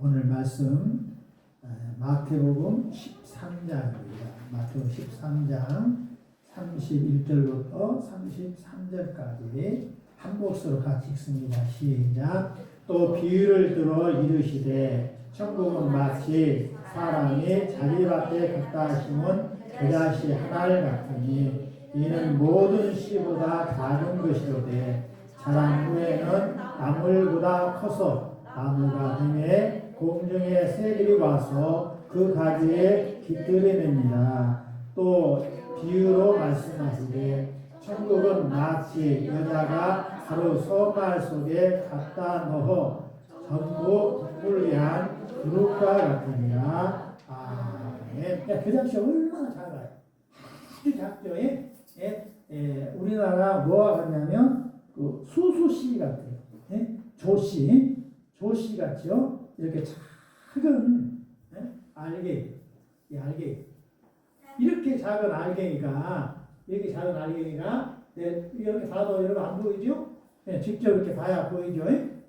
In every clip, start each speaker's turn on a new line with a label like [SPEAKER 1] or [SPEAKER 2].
[SPEAKER 1] 오늘 말씀 마태복음 13장입니다. 마태복음 13장 31절부터 33절까지 한 목소로 같이 읽습니다. 시작. 또 비유를 들어 이르시되 천국은 마치 사람이 자기 밭에 갖다 심은 겨자씨 하나를 같으니 이는 모든 씨보다 작은 것이로되 자란 후에는 나물보다 커서 나무가 되매 공중의 새들이 와서 그 가지에 깃들이 냅니다. 또 비유로 말씀하시되 천국은 마치 여자가 하루 소말 속에 갖다 넣어 전부 분리한 그릇과 같으니라. 아멘. 겨자씨 얼마나 작아요. 아주 작죠. 우리나라 뭐와 같냐면 그 수수씨 같아요. 조씨 같죠. 이렇게 작은 알갱이, 이렇게 작은 알갱이가 이렇게 봐도 여러분 안 보이죠? 직접 이렇게 봐야 보이죠?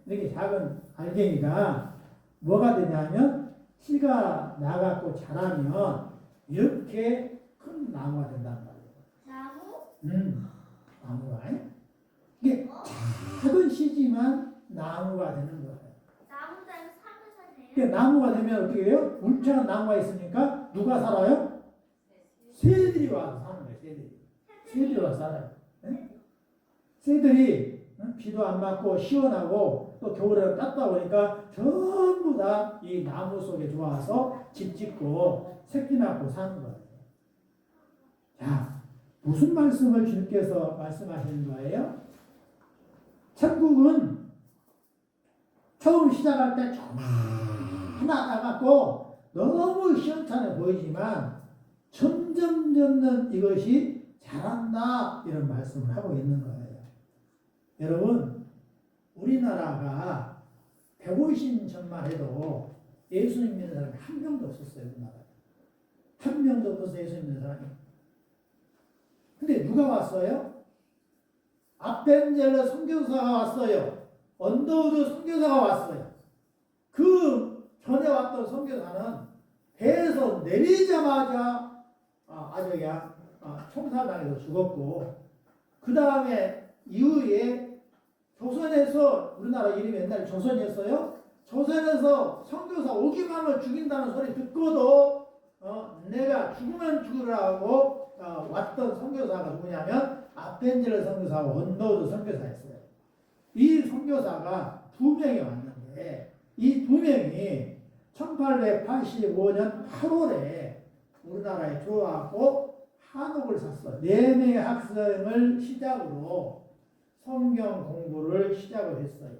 [SPEAKER 1] 이렇게 작은 알갱이가 뭐가 되냐면 씨가 나갖고 자라면 이렇게 큰 나무가 된단 말이에요. 나무가. 이게 작은 씨지만 나무가 되는 거예요. 나무가 되면 어떻게 해요? 울창한 나무가 있으니까 누가 살아요? 새들이 와서 사는 거예요. 새들이 와서 살아요. 새들이 비도 안 맞고 시원하고 또 겨울에는 따뜻하니까 전부 다 이 나무 속에 들어와서 집 짓고 새끼 낳고 사는 거예요. 자, 무슨 말씀을 주님께서 말씀하시는 거예요? 천국은 처음 시작할 때 하나 나갔고 너무 시원찮아 보이지만 점점 이것이 자란다 이런 말씀을 하고 있는 거예요. 여러분, 우리나라가 150년만 해도 예수님 믿는 사람이 한 명도 없었어요. 우리나라에. 한 명도 없었어요. 예수님 믿는 사람이. 근데 누가 왔어요? 아펜젤러 선교사가 왔어요. 언더우드 선교사가 왔어요. 그 전에 왔던 선교사는 배에서 내리자마자 총살당해서 죽었고, 그 다음에 이후에 조선에서, 우리나라 이름이 옛날에 조선이었어요. 조선에서 선교사 오기만 하면 죽인다는 소리 듣고도 내가 죽으면 죽으라고 왔던 선교사가 누구냐면 아펜젤러 선교사와 언더우드 선교사였어요. 이 선교사가 두 명이 왔는데 이 두 명이 1885년 8월에 우리나라에 들어왔고 한옥을 샀어요. 4명의 학생을 시작으로 성경 공부를 시작을 했어요.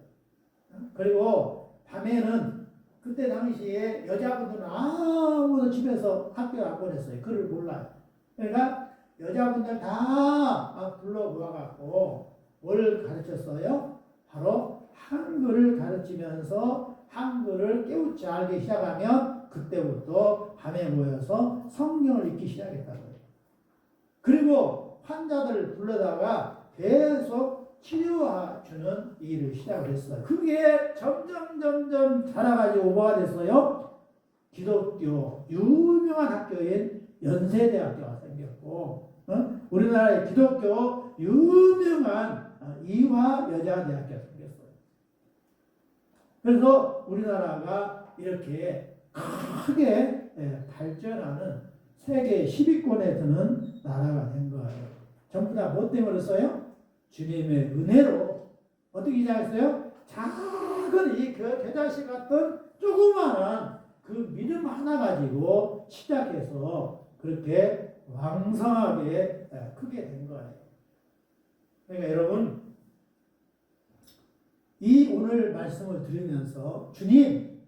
[SPEAKER 1] 그리고 밤에는 그때 당시에 여자분들은 아무도 집에서 학교에 안 보냈어요. 글을 몰라요. 그러니까 여자분들 다 불러 모아갖고 뭘 가르쳤어요? 바로 한글을 가르치면서 한글을 깨우쳐 알기 시작하면 그때부터 밤에 모여서 성경을 읽기 시작했다고요. 그리고 환자들을 불러다가 계속 치료해주는 일을 시작을 했어요. 그게 점점 자라가지고 뭐가 됐어요? 기독교 유명한 학교인 연세대학교가 생겼고, 우리나라의 기독교 유명한 이화여자대학교가 생겼어요. 그래서 우리나라가 이렇게 크게 발전하는 세계 10위권에 드는 나라가 된 거예요. 전부 다 뭐 때문에 그랬어요? 주님의 은혜로. 어떻게 시작했어요? 작은 이 겨자씨 같은 조그마한 그 믿음 하나 가지고 시작해서 그렇게 왕성하게 크게 된 거예요. 그러니까 여러분, 이 오늘 말씀을 들으면서 주님,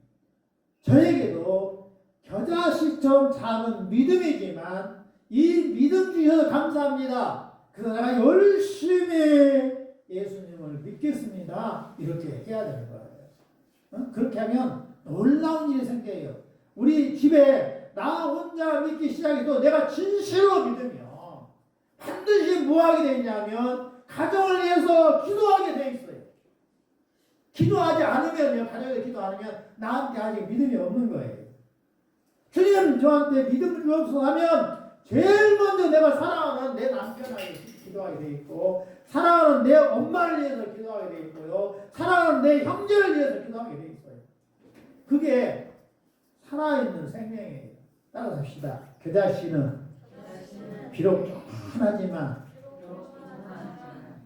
[SPEAKER 1] 저에게도 겨자씨처럼 작은 믿음이지만 이 믿음 주셔서 감사합니다. 그래서 내가 열심히 예수님을 믿겠습니다. 이렇게 해야 되는 거예요. 그렇게 하면 놀라운 일이 생겨요. 우리 집에 나 혼자 믿기 시작해도 내가 진실로 믿으면 반드시 뭐 하게 되냐면 가정을 위해서 기도하게 돼 있어요. 기도하지 않으면요, 가정에서 기도 안 하면 나한테 아직 믿음이 없는 거예요. 주님 저한테 믿음을 주옵소서 하면 제일 먼저 내가 사랑하는 내 남편에게 기도하게 돼 있고, 사랑하는 내 엄마를 위해서 기도하게 돼 있고요, 사랑하는 내 형제를 위해서 기도하게 돼 있어요. 그게 살아있는 생명이에요. 따라서 합시다. 겨자씨는 비록 조그마하지만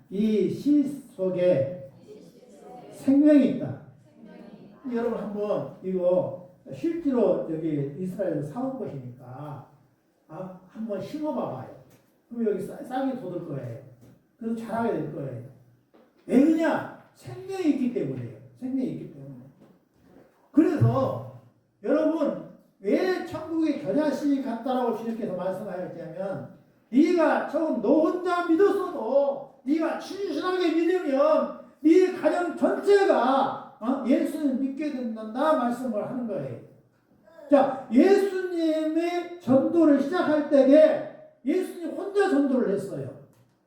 [SPEAKER 1] 이 씨 속에 생명이 있다. 여러분 한번 이거 실제로 여기 이스라엘에서 사온 것이니까 한번 심어봐봐요. 그럼 여기 싹이 돋을 거예요. 그래서 자라게 될 거예요. 왜 그러냐? 생명이 있기 때문이에요. 생명이 있기 때문에. 그래서 여러분 왜 천국의 겨자씨 같다라고 주님께서 말씀하셨냐면, 네가 처음 너 혼자 믿었어도 네가 진실하게 믿으면 네 가정 전체가 예수님 믿게 된다 말씀을 하는 거예요. 자, 예수님의 전도를 시작할 때에 예수님 혼자 전도를 했어요.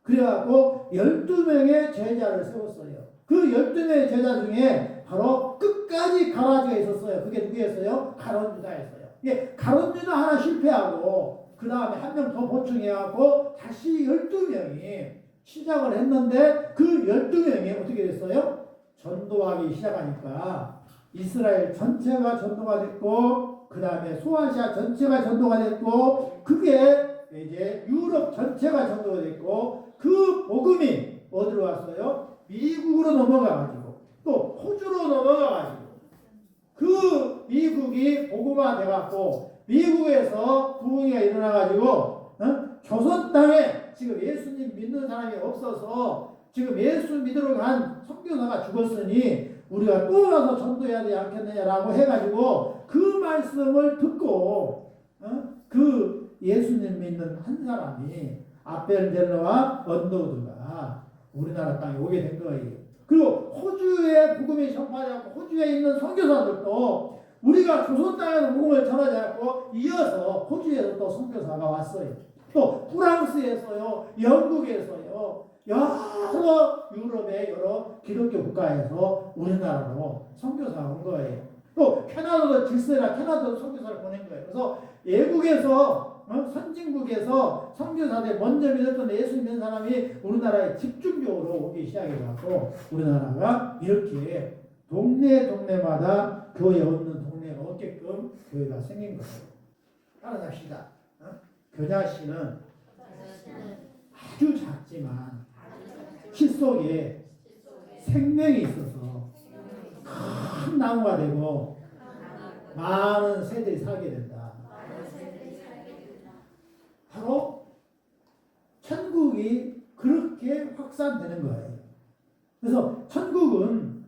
[SPEAKER 1] 그래갖고 12명의 제자를 세웠어요. 그 12명의 제자 중에 바로 끝까지 가라지가 있었어요. 그게 누구였어요? 가룟 유다였어요. 예, 가룟 유다 하나 실패하고 그 다음에 한 명 더 보충해갖고 다시 12명이 시작을 했는데, 그 12명이 어떻게 됐어요? 전도하기 시작하니까 이스라엘 전체가 전도가 됐고, 그 다음에 소아시아 전체가 전도가 됐고, 그게 이제 유럽 전체가 전도가 됐고, 그 복음이 어디로 왔어요? 미국으로 넘어가가지고 또 호주로 넘어가가지고 그 미국이 복음화 돼갖고 미국에서 부흥회가 일어나가지고 조선 땅에 지금 예수님 믿는 사람이 없어서 지금 예수 믿으러 간 선교사가 죽었으니 우리가 또 가서 전도해야 되지 않겠느냐라고 해가지고 그 말씀을 듣고 그 예수님 믿는 한 사람이 아벨델러와 언더우드가 우리나라 땅에 오게 된 거예요. 그리고 호주에 복음이 전파되었고 호주에 있는 선교사들도 우리가 조선 땅에서 복음을 전하지 않고 이어서 호주에서 또 선교사가 왔어요. 또 프랑스에서요, 영국에서요, 여러 유럽의 여러 기독교 국가에서 우리나라로 선교사가 온 거예요. 또 캐나다도 질서라 캐나다도 선교사를 보낸 거예요. 그래서 외국에서 선진국에서 선교사들 먼저 믿었던 예수 믿는 사람이 우리나라에 집중적으로 오기 시작해서 우리나라가 이렇게 동네마다 교회 없는 동네가 없게끔 교회가 생긴 거예요. 따라갑시다. 겨자씨는 아주 작지만 씨 속에 생명이 있어서 큰 나무가 되고 많은 새들이 살게 된다. 바로 천국이 그렇게 확산되는 거예요. 그래서 천국은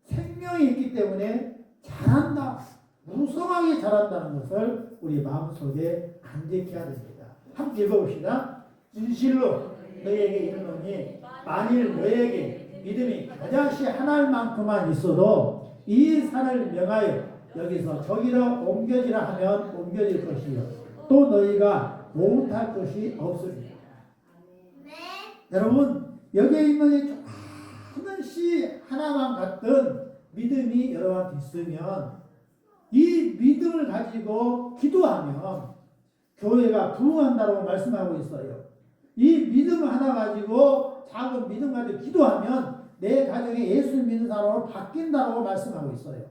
[SPEAKER 1] 생명이 있기 때문에 자란다, 무성하게 자란다는 것을 우리 마음속에 간직해야 됩니다. 함께 읽어봅시다. 진실로 너희에게 이르노니 만일 너희에게 믿음이 겨자씨 하나만큼만 있어도 이 산을 명하여 여기서 저기로 옮겨지라 하면 옮겨질 것이요 또 너희가 못할 것이 없으리라. 네. 여러분 여기에 있는 이 조그만 씨 하나만 같은 믿음이 여러분한테 있으면 이 믿음을 가지고 기도하면 교회가 부흥한다고 말씀하고 있어요. 이 믿음 하나 가지고 작은 믿음 가지고 기도하면 내 가정에 예수 믿는 사람으로 바뀐다고 말씀하고 있어요.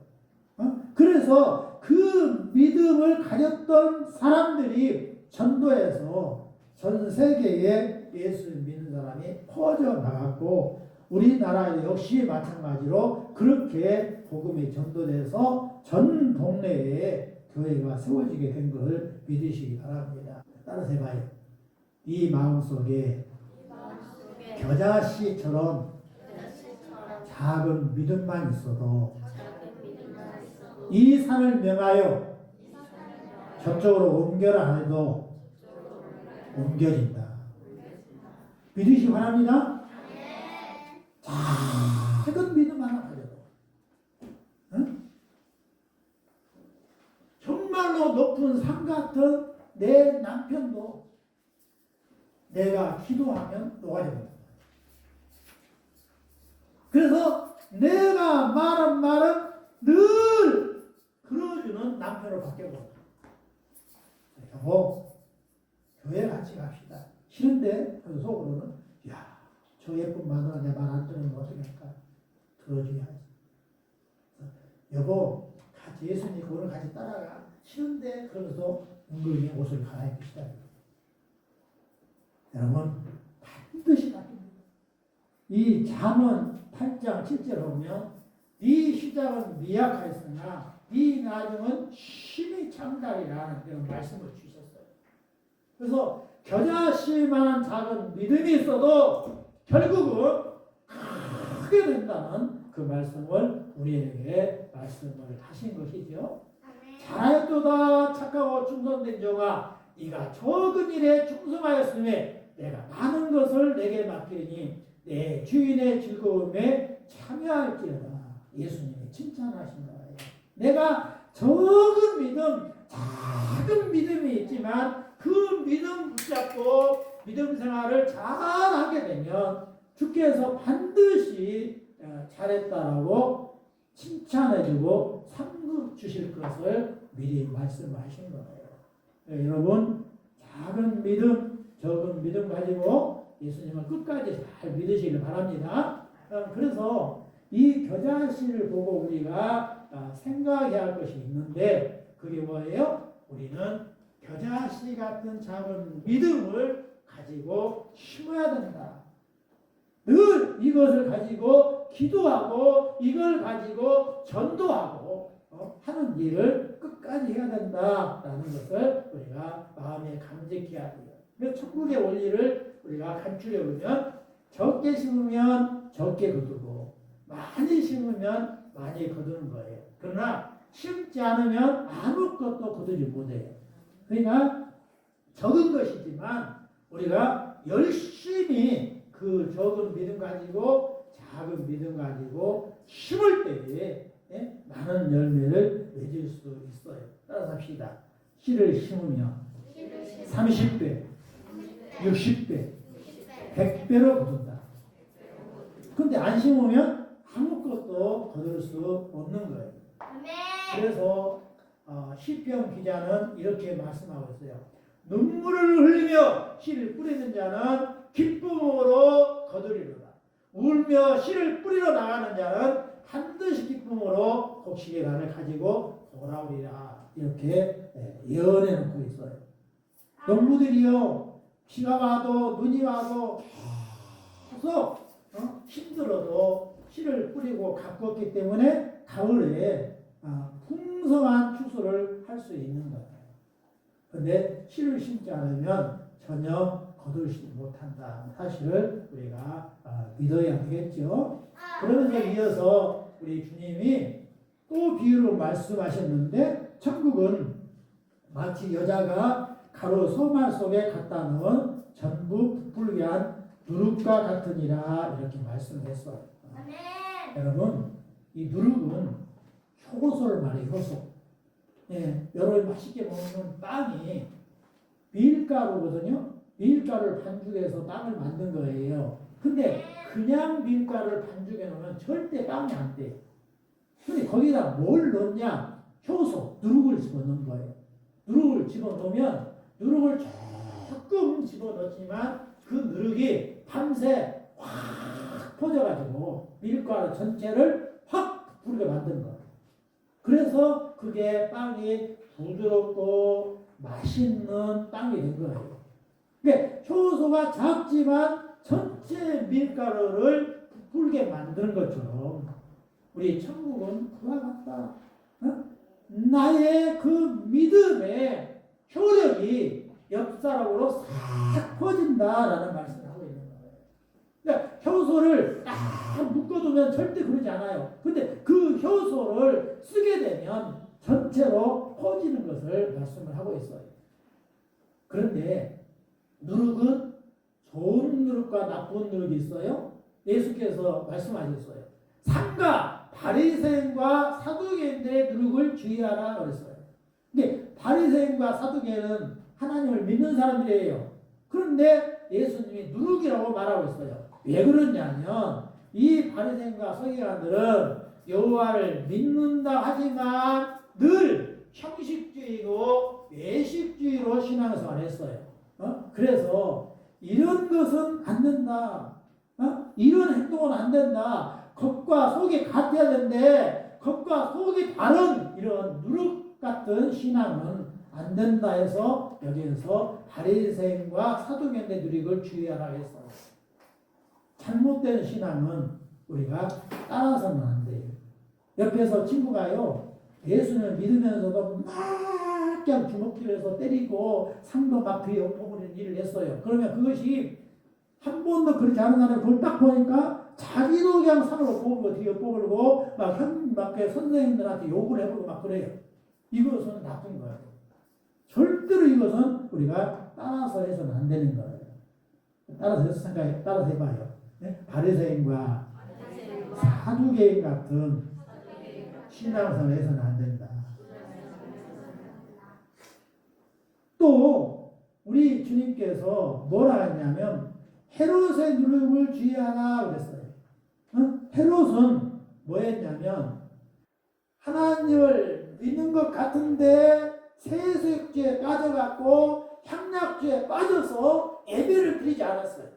[SPEAKER 1] 그래서 그 믿음을 가졌던 사람들이 전도해서 전 세계에 예수 믿는 사람이 퍼져나갔고 우리나라 역시 마찬가지로 그렇게 복음이 전도돼서 전 동네에 교회가 세워지게 된 것을 믿으시기 바랍니다. 따라서 해봐요. 이 마음속에 겨자씨처럼 작은 믿음만 있어도 이 산을 명하여 저쪽으로 옮겨라 해도 옮겨진다. 믿으시기 바랍니다. 작은 믿음 하나 가져도 정말로 높은 산 같은 내 남편도 내가 기도하면 녹아집니다. 그래서 내가 말한 말은 늘 들어주는 남편으로 바뀌어버려. 여보, 교회 같이 갑시다. 싫은데, 그 속으로는, 야, 저 예쁜 마누라 내 말 안 들으면 어떻게 할까? 들어줘야지. 여보, 같이 예수님 그걸 같이 따라가. 싫은데, 그러면서 은근히 옷을 갈아입기 시작해요. 여러분, 반드시 바뀝니다. 이 잠언 8장 7절 보면, 네 시작은 미약하였으나, 네 나중은 심히 창달이라는 그런 말씀을 주셨어요. 그래서 겨자씨만한 작은 믿음이 있어도 결국은 크게 된다는 그 말씀을 우리에게 말씀을 하신 것이죠. 잘하였도다 착하고 충성된 종아, 네가 적은 일에 충성하였음에 내가 많은 것을 내게 맡기니 내 주인의 즐거움에 참여할지어다. 예수님이 칭찬하신 거예요. 내가 적은 믿음, 작은 믿음이 있지만 그 믿음 붙잡고 믿음 생활을 잘하게 되면 주께서 반드시 잘했다라고 칭찬해주고 상급 주실 것을 미리 말씀하신 거예요. 여러분, 작은 믿음, 적은 믿음 가지고 예수님을 끝까지 잘 믿으시길 바랍니다. 그래서 이 겨자씨를 보고 우리가 생각해야 할 것이 있는데 그게 뭐예요? 우리는 겨자씨 같은 작은 믿음을 가지고 심어야 된다. 늘 이것을 가지고 기도하고 이걸 가지고 전도하고 하는 일을 끝까지 해야 된다라는 것을 우리가 마음에 감직해야 돼요. 그래서 천국의 원리를 우리가 간추려 보면 적게 심으면 적게 거두고 많이 심으면 많이 거두는 거예요. 그러나 심지 않으면 아무것도 거두지 못해요. 그러니까 적은 것이지만 우리가 열심히 그 적은 믿음 가지고 작은 믿음 가지고 심을 때에 많은 열매를 맺을 수 있어요. 따라서 합시다. 씨를 심으면 30배, 60배, 100배로 거둔다. 근데 안 심으면 아무것도 거둘 수 없는 거예요. 그래서 시편 기자는 이렇게 말씀하고 있어요. 눈물을 흘리며 씨를 뿌리는 자는 기쁨으로 거두리로다. 울며 씨를 뿌리러 나가는 자는 반드시 기쁨으로 곡식의 단을 가지고 돌아오리라. 이렇게 예언해 놓고 있어요. 농부들이요, 비가 와도 눈이 와도 계속 힘들어도 씨를 뿌리고 가꾸었기 때문에 가을에 풍성한 추수를 할 수 있는 거예요. 그런데 씨를 심지 않으면 전혀 거두지 못한다는 사실을 우리가 믿어야 되겠죠. 그러면서 이어서 우리 주님이 또 비유로 말씀하셨는데 천국은 마치 여자가 가로 소말 속에 갖다 넣은 전부 부풀게 한 누룩과 같으니라 이렇게 말씀을 했어요. 여러분, 이 누룩은 효소를 말해요. 효소. 여러분 맛있게 먹는 빵이 밀가루거든요. 밀가루를 반죽해서 빵을 만든 거예요. 근데 그냥 밀가루를 반죽해 놓으면 절대 빵이 안 돼요. 근데 거기다 뭘 넣냐? 효소, 누룩을 집어넣는 거예요. 누룩을 집어넣으면 누룩을 조금 집어넣지만 그 누룩이 밤새 확 퍼져가지고 밀가루 전체를 확 부르게 만든 거예요. 그래서 그게 빵이 부드럽고 맛있는 빵이 된 거예요. 그러니까 효소가 작지만 전체 밀가루를 부풀게 만드는 것처럼 우리 천국은 그와 같다. 나의 그 믿음의 효력이 옆 사람으로 싹 퍼진다라는 말씀을 하고 있는 거예요. 그러니까 효소를 딱 묶어두면 절대 그러지 않아요. 근데 그 효소를 쓰게 되면 전체로 퍼지는 것을 말씀을 하고 있어요. 그런데 누룩은 좋은 누룩과 나쁜 누룩이 있어요. 예수께서 말씀하셨어요. 삼가 바리새인과 사두개인들의 누룩을 주의하라 그랬어요. 근데 바리새인과 사두개는 하나님을 믿는 사람들이에요. 그런데 예수님이 누룩이라고 말하고 있어요. 왜 그러냐면 이 바리새인과 서기관들은 여호와를 믿는다 하지만 늘 형식주의고 외식주의로 신앙생활을 했어요. 그래서 이런 것은 안 된다. 이런 행동은 안 된다. 겉과 속이 같아야 되는데 겉과 속이 다른 이런 누룩 같은 신앙은 안 된다 해서 여기에서 바리새인과 사두개인의 누룩을 주의하라고 했어요. 잘못된 신앙은 우리가 따라서는 안 돼요. 옆에서 친구가요, 예수를 믿으면서도 막 그냥 주먹질해서 때리고 상도 막 뒤에 엎어버리는 일을 했어요. 그러면 그것이 한 번도 그렇게 하는 사람을 그걸 딱 보니까 자기도 그냥 상을 엎어버리고 뒤에 엎어버리고 막 선생님들한테 욕을 해버리고 막 그래요. 이것은 나쁜 거예요. 절대로 이것은 우리가 따라서 해서는 안 되는 거예요. 따라서 해봐요. 네? 바리새인과 사두개인 같은 신앙생활을 해서는 안 된다. 또 우리 주님께서 뭐라 했냐면 헤롯의 누룩을 주의하라 그랬어요. 헤롯은 뭐였냐면 하나님을 믿는 것 같은데 세속주의에 빠져갖고 향락주의에 빠져서 예배를 드리지 않았어요.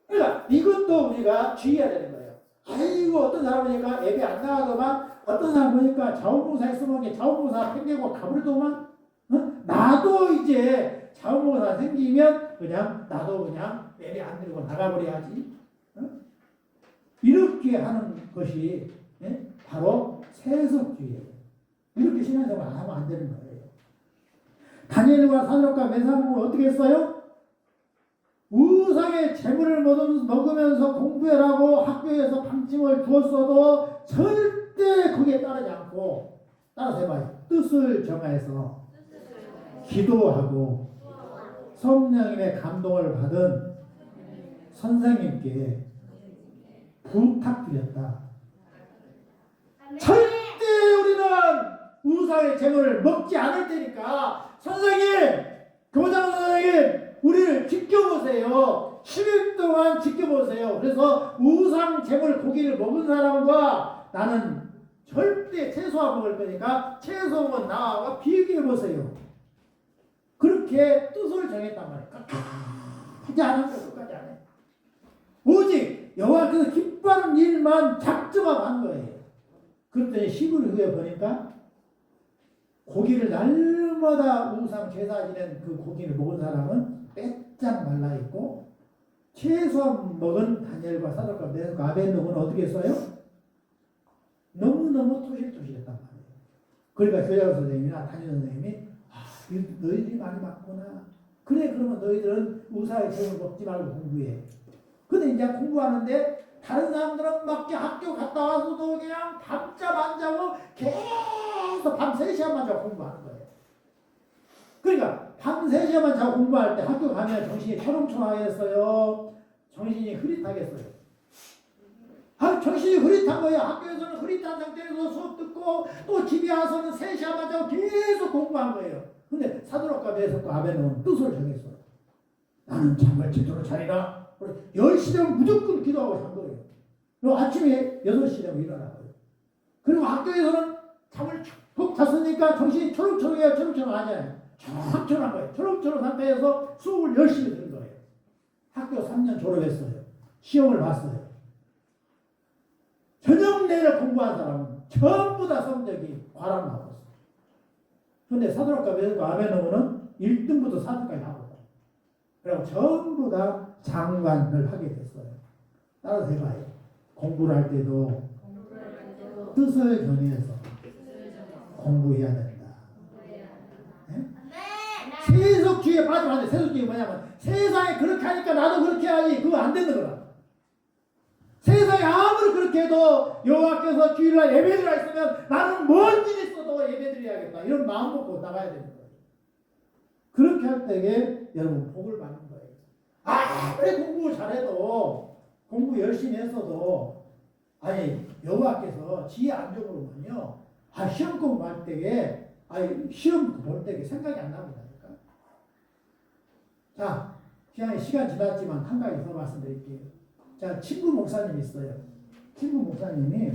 [SPEAKER 1] 그러니까 이것도 우리가 주의해야 되는 거예요. 아이고 어떤 사람 보니까 예배 안 나가더만 어떤 사람 보니까 자원봉사 했으면 자원봉사 생기고 가버리더만 나도 이제 자원봉사 생기면 그냥 나도 그냥 예배 안 드리고 나가버려야지. 이렇게 하는 것이 바로 세속주의예요. 이렇게 신앙생활 하면 안 되는 거예요. 다니엘과 사드락과 메삭을 어떻게 했어요? 우상의 재물을 먹으면서 공부해라고 학교에서 방침을 주었어도 절대 거기에 따르지 않고 따라서 해봐요. 뜻을 정하여서 기도하고 성령님의 감동을 받은 선생님께 부탁드렸다. 절대 우리는 우상의 재물을 먹지 않을 테니까 선생님, 교장 선생님 우리를 지켜보세요. 10일 동안 지켜보세요. 그래서 우상 재물 고기를 먹은 사람과 나는 절대 채소 안 먹을 거니까 채소 먹은 나와 비교해보세요. 그렇게 뜻을 정했단 말이에요. 하지 않은 거 끝까지 안 해. 오직 여호와께서 기뻐하는 일만 작정하고 한 거예요. 그랬더니 10일 후에 보니까 고기를 날마다 우상 제사 지낸 그 고기를 먹은 사람은 빼짝 말라있고 채소 먹은 다니엘과 사드락과 메삭과 아벤노고는 어떻게 했어요? 너무너무 토실토실했단 말이에요. 그러니까 교장 선생님이나 담임 선생님이 너희들이 많이 맞구나. 그래 그러면 너희들은 우상의 재물 먹지 말고 공부해. 근데 이제 공부하는데 다른 사람들은 막 학교 갔다 와서도 그냥 밤잠 안 자고 계속 밤 3시간만 자고 공부하는 거예요. 그러니까 밤 3시간만 자고 공부할 때 학교 가면 정신이 초롱초롱하겠어요? 정신이 흐릿하겠어요? 정신이 흐릿한 거예요. 학교에서는 흐릿한 상태에서 수업 듣고 또 집에 와서는 3시간만 자고 계속 공부한 거예요. 근데 사드락과 메삭과 아벤노고는 뜻을 정했어요. 나는 잠을 제대로 자리라. 10시 되면 무조건 기도하고 잔 거예요. 그리고 아침에 6시 되면 일어나고요. 그리고 학교에서는 잠을 푹 잤으니까 정신이 초롱초롱해요. 초롱초롱하잖아요. 초롱초롱한 거예요. 초롱초롱 상태에서 수업을 열심히 들은 거예요. 학교 3년 졸업했어요. 시험을 봤어요. 저녁 내내 공부한 사람은 전부 다 성적이 과락 나왔어요. 그런데 사드락과 메삭과 아벤노고는 1등부터 4등까지 나왔어요. 그리고 전부 다 장관을 하게 됐어요. 따라서 해봐요. 공부를 할 때도 뜻을 정해서 공부해야 된다. 네? 세속주의에 빠지면 안 돼. 세속주의 뭐냐면 세상에 그렇게 하니까 나도 그렇게 해야지. 그거 안 되는 거라. 세상에 아무리 그렇게 해도 여호와께서 주일날 예배드리라 했으면 나는 뭔 일이 있어도 예배드려야겠다. 이런 마음 먹고 나가야 되는 거예요. 그렇게 할 때에 여러분 복을 받는 거예요. 아무리 공부 잘해도 공부 열심히 했어도 여호와께서 지혜 안 줘버리면요 시험 공부할 때에 시험 볼 때에 생각이 안 나본다니까. 자, 그냥 시간 지났지만 한 가지 더 말씀드릴게요. 자, 친구 목사님 있어요. 친구 목사님이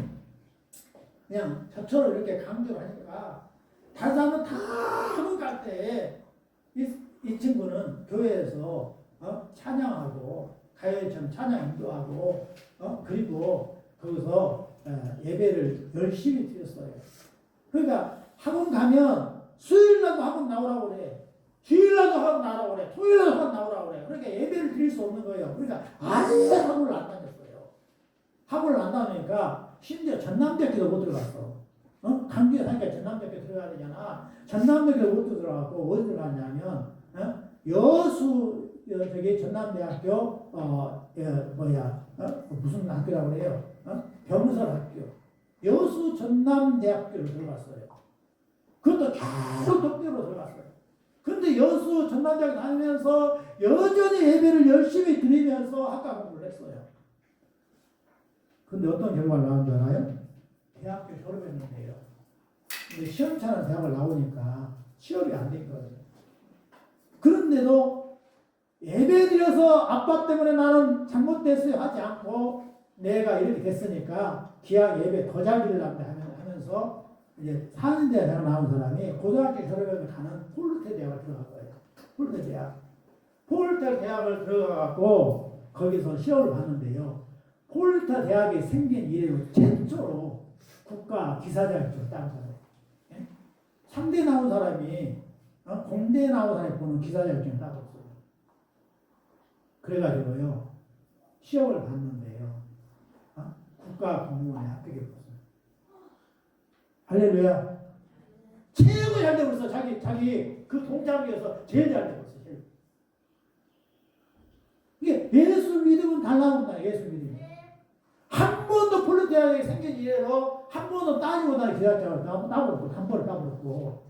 [SPEAKER 1] 그냥 저처럼 이렇게 강조를 하니까 다른 사람은 다 학원 갈 때 이 친구는 교회에서 찬양하고 가요처럼 찬양 인도하고 그리고 거기서 예배를 열심히 드렸어요. 그러니까 학원 가면 수요일날도 학원 나오라고 그래. 주일날도 학원 나오라고 그래. 토요일날도 학원 나오라고 그래. 그러니까 예배를 드릴 수 없는 거예요. 그러니까 아예 학원을 안 다녔어요. 학원을 안 다니니까 심지어 전남대학교도 못 들어갔어. 강주에 사니까 전남대학교 들어가야 되잖아. 전남대학교 못 들어가고 어디 들어갔냐면 저기 전남대학교 무슨 학교라고 그래요? 병설 학교. 여수 전남대학교를 들어갔어요. 그것도 계속 독대로 들어갔어요. 근데 여수 전남대학교 다니면서 여전히 예배를 열심히 드리면서 학과 공부를 했어요. 근데 어떤 결과가 나온 줄 알아요? 대학교 졸업했는데요. 근데 시험차는 대학을 나오니까 취업이 안 된 거예요. 그런데도 예배 드려서 아빠 때문에 나는 잘못됐어요 하지 않고 내가 이렇게 됐으니까 기왕 예배 더 잘 드리려고 하면서 이제 4년대 대학 나온 사람이 고등학교 졸업하면 가는 폴르테 대학을 들어간 거예요. 폴르테 대학. 폴르테 대학을 들어가고 거기서 시험을 봤는데요. 폴르테 대학이 생긴 이래로 최초로 국가 기사자격증을 딴 거예요. 예? 3대 나온 사람이 공대 나온 사람이 보는 기사자격증을 따고 있어요. 그래가지고요. 시험을 봤는데요. 국가 공무원에 합격했어요. 할렐루야. 최고 잘 되고 있어. 자기 그 동작에서 제일 잘 되고 있어. 제일. 이게 예수 믿으면 달라붙다. 예수 믿으면. 한 번도 폴르 대학에 생긴 이래로 한 번도 따지 못하는 기사자를 따버렸고, 한 번을 따버렸고,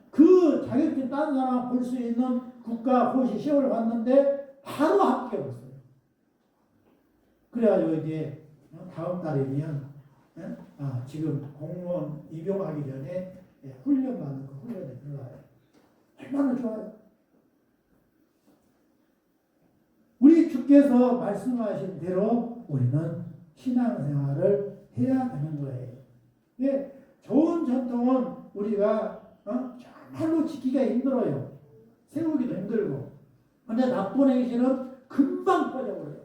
[SPEAKER 1] 그 자격증 딴 사람 볼 수 있는 국가 고시 시험을 봤는데 바로 합격했어요. 그래가지고 이제 다음 달이면 지금 공무원 입용하기 전에 훈련 받는 그 훈련에 들어가요. 얼마나 좋아요. 우리 주께서 말씀하신 대로 우리는 신앙생활을 해야 되는 거예요. 예, 좋은 전통은 우리가 정말로 지키기가 힘들어요. 세우기도 힘들고. 근데 나쁜 행실은 금방 꺼져버려요.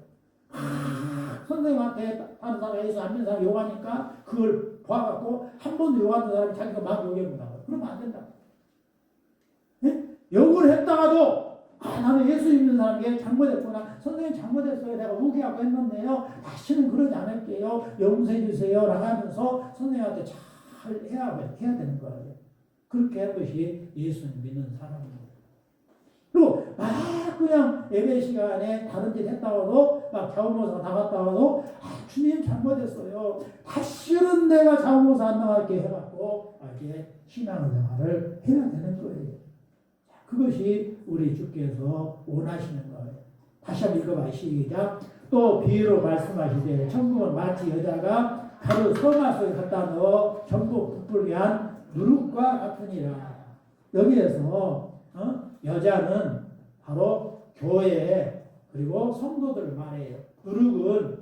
[SPEAKER 1] 선생님한테 다른 사람 예수 안 믿는 사람 욕하니까 그걸 봐갖고 한 번도 욕하는 사람이 자기가 막 욕해본다고. 그러면 안 된다. 예? 욕을 했다가도 나는 예수 믿는 사람이 잘못했구나. 선생님 잘못했어요. 내가 우기하고 했는데요. 다시는 그러지 않을게요. 용서해 주세요. 라고 하면서 선생님한테 잘 해야 되는 거예요. 그렇게 하는 것이 예수 믿는 사람입니다. 그리고 막 그냥 예배 시간에 다른 짓 했다가도 막 자원모사 나갔다가도 주님 잘못했어요. 다시는 내가 자원모사 안 나갈게 해갖고 이제 신앙생활을 해야 되는 거예요. 그것이 우리 주께서 원하시는 거예요. 다시 한번 읽어봐. 시작. 또 비유로 말씀하시되 천국은 마치 여자가 가루 서마 속에 갖다 넣어 전부 부풀게 한 누룩과 같으니라. 여기에서 여자는 바로 교회 그리고 성도들을 말해요. 누룩은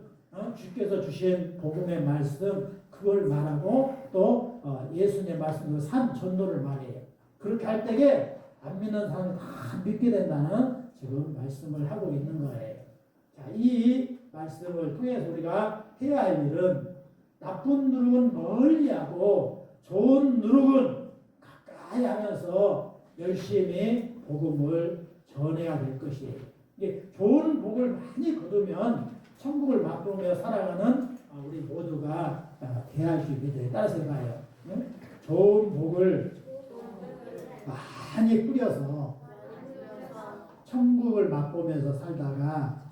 [SPEAKER 1] 주께서 주신 복음의 말씀 그걸 말하고 또 예수님의 말씀으로 산 전도를 말해요. 그렇게 할 때에 안 믿는 사람이 다 믿게 된다는 지금 말씀을 하고 있는 거예요. 자, 이 말씀을 통해서 우리가 해야 할 일은 나쁜 누룩은 멀리하고 좋은 누룩은 가까이 하면서 열심히 복음을 전해야 될 것이에요. 이게 좋은 복을 많이 거두면 천국을 맛보며 살아가는 우리 모두가 대할 수 있게 돼요. 따라서 해봐요. 좋은 복을 많이 뿌려서 천국을 맛보면서 살다가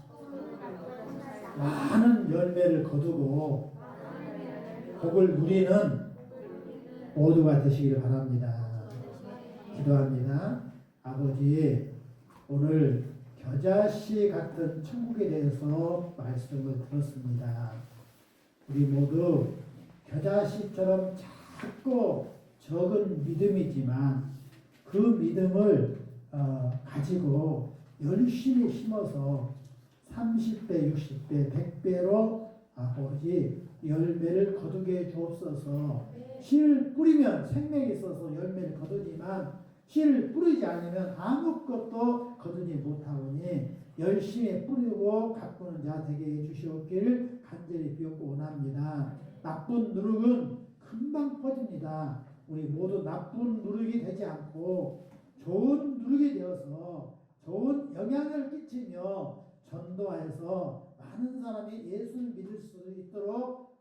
[SPEAKER 1] 많은 열매를 거두고 복을 누리는 모두가 되시기를 바랍니다. 기도합니다. 아버지, 오늘 겨자씨 같은 천국에 대해서 말씀을 들었습니다. 우리 모두 겨자씨처럼 작고 적은 믿음이지만 그 믿음을 가지고 열심히 심어서 30배, 60배, 100배로 아버지 열매를 거두게 주옵소서. 씨를 뿌리면 생명이 있어서 열매를 거두지만 씨를 뿌리지 않으면 아무것도 거두지 못하오니 열심히 뿌리고 가꾸는 자 되게 해주시옵기를 간절히 비옵고 원합니다. 나쁜 누룩은 금방 퍼집니다. 우리 모두 나쁜 누룩이 되지 않고 좋은 누룩이 되어서 좋은 영향을 끼치며 전도하여서 많은 사람이 예수를 믿을 수 있도록